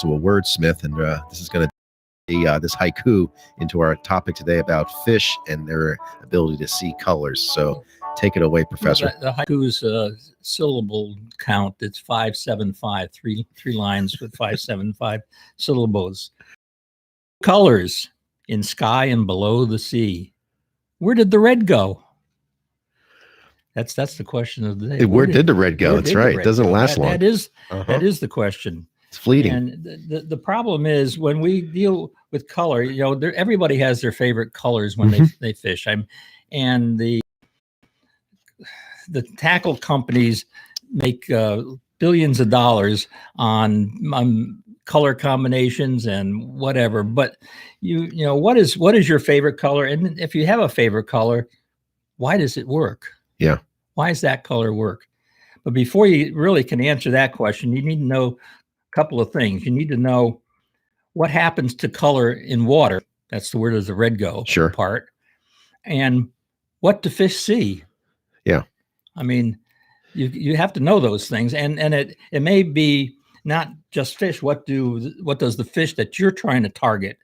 also a wordsmith, and this is going to be this haiku into our topic today about fish and their ability to see colors. So take it away, Professor. The haiku's syllable count, it's 575, three lines with 575 syllables. Colors in sky and below the sea. Where did the red go? That's the question of the day. Where did the red go? That's right. It doesn't last long. That is the question. It's fleeting. And the problem is when we deal with color, everybody has their favorite colors when they fish. And the tackle companies make billions of dollars on color combinations and whatever. But what is your favorite color? And if you have a favorite color, why does it work? Yeah. Why does that color work? But before you really can answer that question, you need to know a couple of things. You need to know what happens to color in water. That's the where does the red go part. And what do fish see? Yeah. I mean, you have to know those things. And it may be not just fish. What does the fish that you're trying to target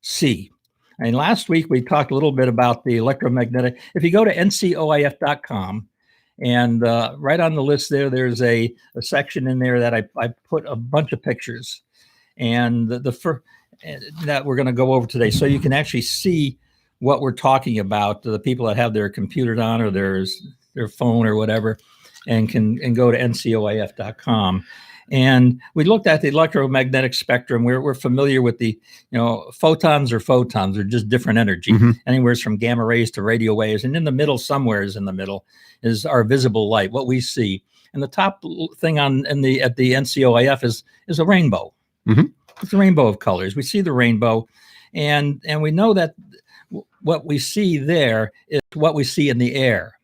see? And last week we talked a little bit about the electromagnetic. If you go to ncoif.com, and right on the list there's a section in there that I put a bunch of pictures, and that we're going to go over today, so you can actually see what we're talking about. The people that have their computers on or their phone or whatever, and can go to ncoif.com. And we looked at the electromagnetic spectrum. We're familiar with the, photons are just different energy, anywhere from gamma rays to radio waves. And in the middle, somewhere in the middle, is our visible light, what we see. And the top thing at the NCOIF is a rainbow. It's a rainbow of colors. We see the rainbow, and we know that what we see there is what we see in the air.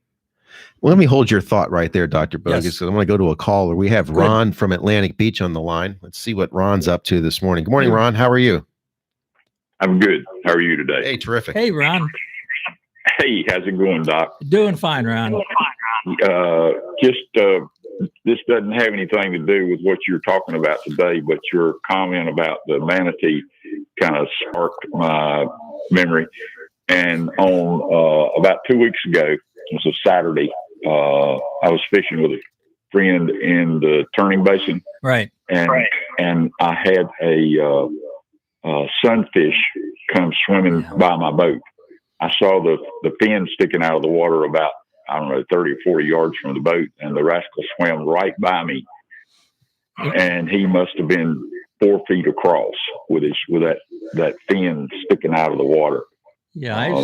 Well, let me hold your thought right there, Dr. Bogus. Yes. I want to go to a caller. We have Ron from Atlantic Beach on the line. Let's see what Ron's up to this morning. Good morning, Ron. How are you? I'm good. How are you today? Hey, terrific. Hey, Ron. Hey, how's it going, Doc? Doing fine, Ron. This doesn't have anything to do with what you're talking about today, but your comment about the manatee kind of sparked my memory. And on about 2 weeks ago, it was a Saturday, I was fishing with a friend in the Turning Basin. Right. And I had a sunfish come swimming by my boat. I saw the fin sticking out of the water about, 30 or 40 yards from the boat, and the rascal swam right by me. And he must have been 4 feet across with that fin sticking out of the water. Yeah,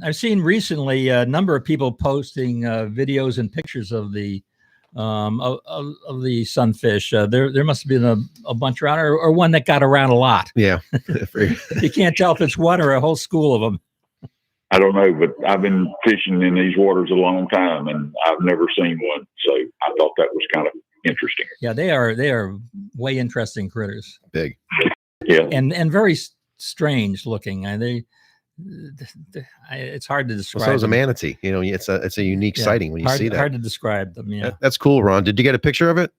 I've seen recently a number of people posting videos and pictures of the sunfish. There must have been a bunch around, or one that got around a lot. Yeah, you can't tell if it's one or a whole school of them. I don't know, but I've been fishing in these waters a long time, and I've never seen one. So I thought that was kind of interesting. Yeah, they are way interesting critters. Big. Yeah, and very strange looking. It's hard to describe. Well, so is a manatee. It's a unique sighting when you see that. Hard to describe them. Yeah, that's cool, Ron. Did you get a picture of it?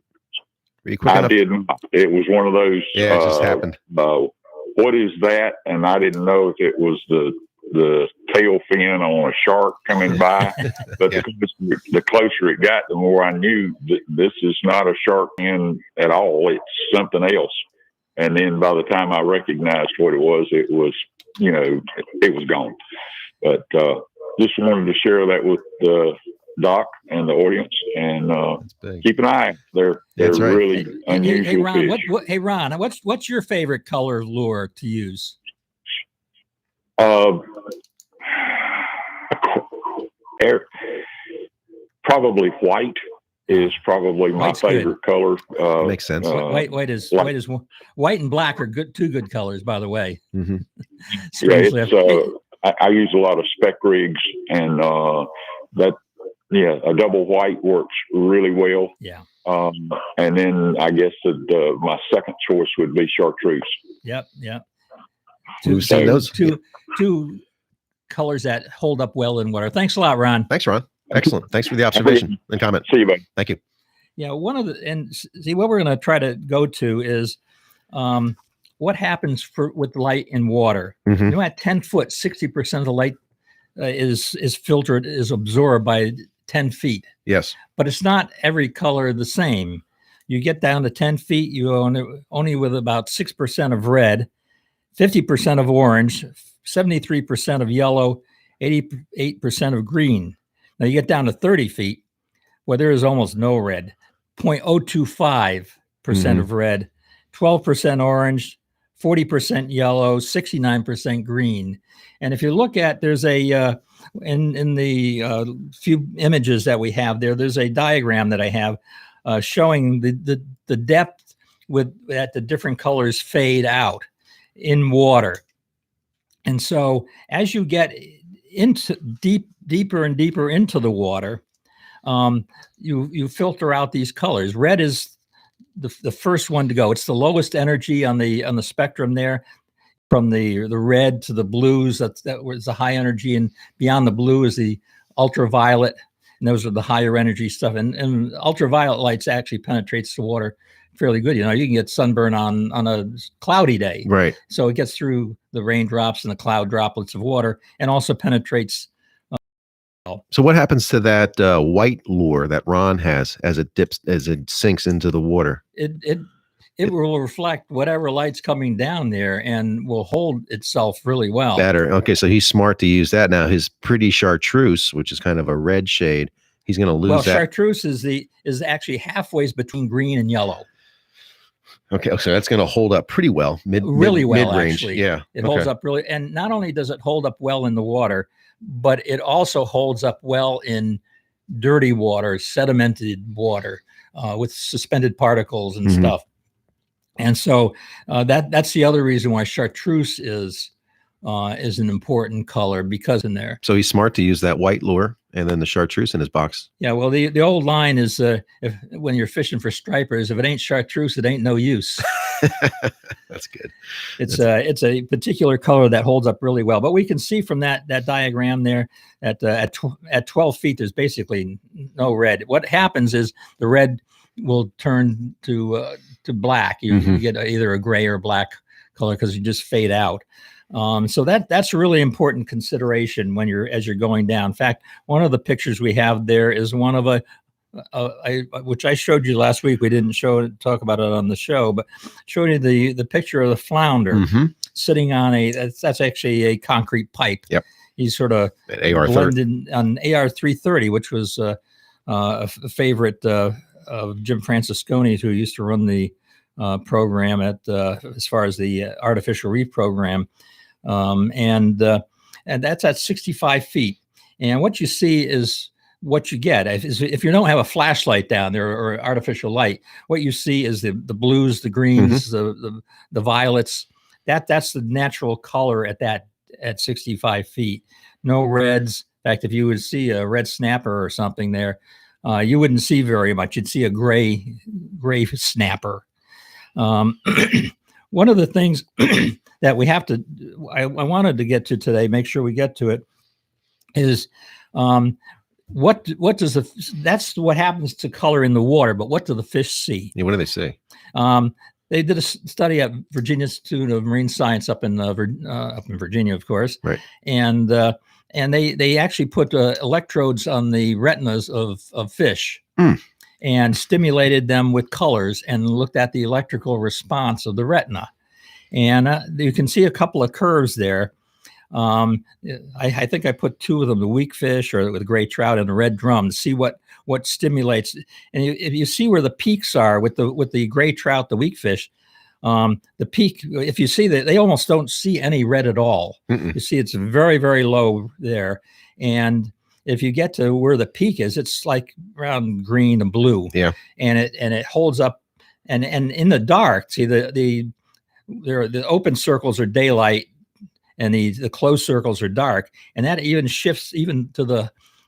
Were you quick enough? I did. It was one of those. Yeah, it just happened. What is that? And I didn't know if it was the tail fin on a shark coming by. But the closer it got, the more I knew that this is not a shark fin at all. It's something else. And then by the time I recognized what it was it was gone. But just wanted to share that with Doc and the audience, and keep an eye. They're right. really unusual hey, Ron, fish. Hey, Ron, what's your favorite color lure to use? Probably white is probably my White's favorite color. Makes sense. White and black are two good colors, by the way. Mm-hmm. I use a lot of spec rigs, and a double white works really well. Yeah. And then I guess my second choice would be chartreuse. Yep. We've seen those. Two colors that hold up well in water. Thanks a lot, Ron. Thanks, Ron. Excellent. Thanks for the observation and comment. See you, buddy. Thank you. Yeah, what we're going to try to go to is what happens with light in water? Mhm. You know, at 10 foot, 60% of the light is filtered, is absorbed by 10 feet. Yes. But it's not every color the same. You get down to 10 feet, you only with about 6% of red, 50% of orange, 73% of yellow, 88% of green. Now you get down to 30 feet, where there is almost no red, 0.025% of red, 12% orange, 40% yellow, 69% green. And if you look at, there's a in the few images that we have there, there's a diagram that I have showing the depth that the different colors fade out in water. And so as you get into deeper and deeper into the water, you filter out these colors. Red is the first one to go. It's the lowest energy on the spectrum there, from the red to the blues. That was the high energy, and beyond the blue is the ultraviolet, and those are the higher energy stuff. And ultraviolet lights actually penetrates the water fairly good. You know, you can get sunburn on a cloudy day, Right. so it gets through the raindrops and the cloud droplets of water, and also penetrates. So what happens to that white lure that Ron has as it sinks into the water? It will reflect whatever light's coming down there and will hold itself really well. Better. Okay, so he's smart to use that. Now his pretty chartreuse, which is kind of a red shade, he's going to lose that. Chartreuse is actually halfway between green and yellow. Okay, so that's going to hold up pretty well, really well, mid-range. Actually. Yeah, it holds up really, and not only does it hold up well in the water, but it also holds up well in dirty water, sedimented water, with suspended particles and stuff. And so that's the other reason why chartreuse is an important color, because in there. So he's smart to use that white lure and then the chartreuse in his box. Yeah, well, the old line is when you're fishing for stripers, if it ain't chartreuse, it ain't no use. That's good. It's a particular color that holds up really well. But we can see from that diagram there at 12 feet, there's basically no red. What happens is the red will turn to black. You get either a gray or black color because you just fade out. So that's a really important consideration as you're going down. In fact, one of the pictures we have there is one of which I showed you last week. We didn't talk about it on the show, but showed you the picture of the flounder sitting on that's actually a concrete pipe. Yep. He's sort of blended on AR-330, which was a favorite of Jim Francisconi's, who used to run the program as far as the artificial reef program. And that's at 65 feet. And what you see is what you get. If you don't have a flashlight down there or artificial light, what you see is the blues, the greens, the violets. That's the natural color at 65 feet. No reds. In fact, if you would see a red snapper or something there, you wouldn't see very much. You'd see a gray snapper. One of the things that we have to, I wanted to get to today, make sure we get to it, is what does that's what happens to color in the water, but what do the fish see? Yeah, what do they say? They did a study at Virginia Institute of Marine Science up in Virginia, of course, right? And they actually put electrodes on the retinas of fish. And stimulated them with colors and looked at the electrical response of the retina. And you can see a couple of curves there. I think I put two of them, the weak fish or the gray trout and the red drum, to see what stimulates. And if you see where the peaks are with the gray trout, the weak fish, the peak, if you see that, they almost don't see any red at all. You see it's very, very low there. And if you get to where the peak is, it's like around green and blue. Yeah. And it holds up, and in the dark, see the open circles are daylight and the closed circles are dark. And that even shifts even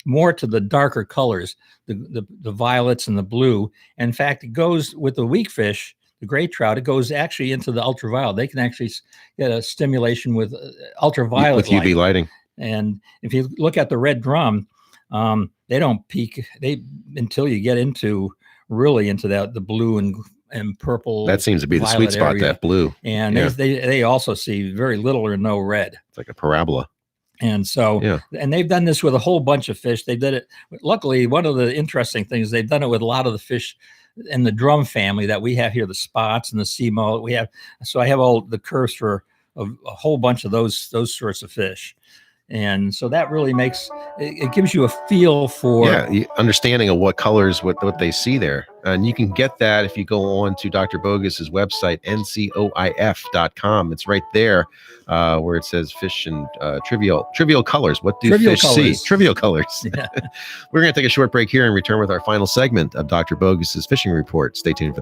more to the darker colors, the violets and the blue. And in fact, it goes with the weak fish, the gray trout, it goes actually into the ultraviolet. They can actually get a stimulation with ultraviolet with UV lighting. And if you look at the red drum, they don't peak until you get into the blue and purple. That seems to be the sweet violet spot, area. that blue. And Yeah. they also see very little or no red. It's like a parabola. And so, Yeah. and they've done this with a whole bunch of fish. They did it. Luckily, one of the interesting things, they've done it with a lot of the fish in the drum family that we have here, the spots and the sea mullet. We have, so I have all the curves for a whole bunch of those sorts of fish. And so that really makes, it gives you a feel for understanding of what colors, what they see there. And you can get that if you go on to Dr. Bogus's website, ncoif.com. It's right there where it says fish and trivial colors. What do Trivial fish colors. see? Trivial colors. Yeah. We're going to take a short break here and return with our final segment of Dr. Bogus's fishing report. Stay tuned for that.